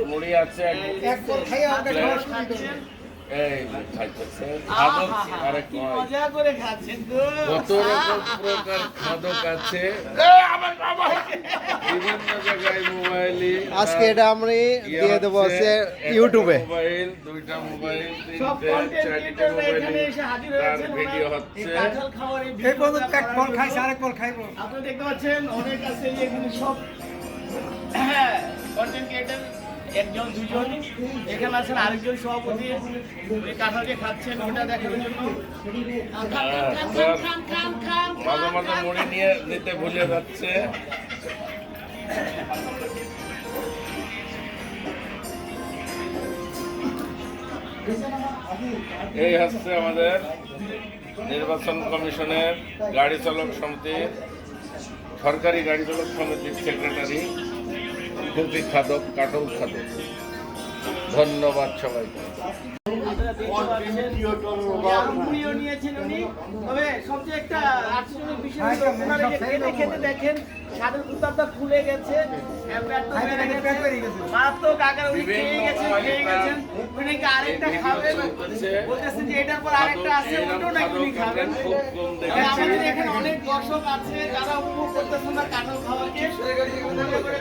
মুড়ি আছে কত রকম প্রকার খাদক আছে বিভিন্ন জায়গায় মোবাইলে। আজকে এটা আমরা দিয়ে দেবো হচ্ছে ইউটিউবে। মোবাইল, দুইটা মোবাইল, তিনটে, চারটে মোবাইলে তার ভিডিও হচ্ছে। আপনি দেখতে পাচ্ছেন অনেক আছে এখানে সব কন্টেন্ট ক্রিয়েটর, একজন দুজন এখানে আছেন, আরেকজন সভাপতি কাঁঠাল যে খাচ্ছেন ওটা দেখানোর জন্য। মাঝে মাঝে মুড়ি নিতে ভুলে যাচ্ছে। এই হচ্ছে আমাদের নির্বাচন কমিশনের গাড়ি চালক সমিতির, সরকারি গাড়ি চালক সমিতির সেক্রেটারি খুবই খাদক, কাটল খাদক। ধন্যবাদ সবাইকে। তবে সবচেয়ে একটা আশ্চর্যজনক বিষয় হলো ওনারা যে খেতে খেতে দেখেন স্বাদের উত্তাপটা খুলে গেছে, মারাত্মক আকারে উনি খেয়ে গেছেন। উনি নাকি আরেকটা খাবেন, বলতেছেন যে এটার পর আরেকটা আছে, ওটাও নাকি উনি খাবেন। আমাদের এখানে অনেক দর্শক আছে যারা উপভোগ করতেছেন না কাঁঠাল খাওয়াকে,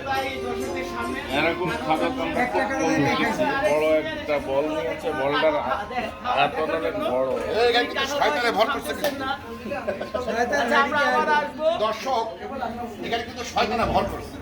তাই দর্শকদের সামনে এরকম খাদক আমরা খুব কম দেখেছি। বড় একটা বল নিয়েছে, বলটার হাত অনেক বড়। দর্শক এখানে কিন্তু শয়তানে ভর করছে।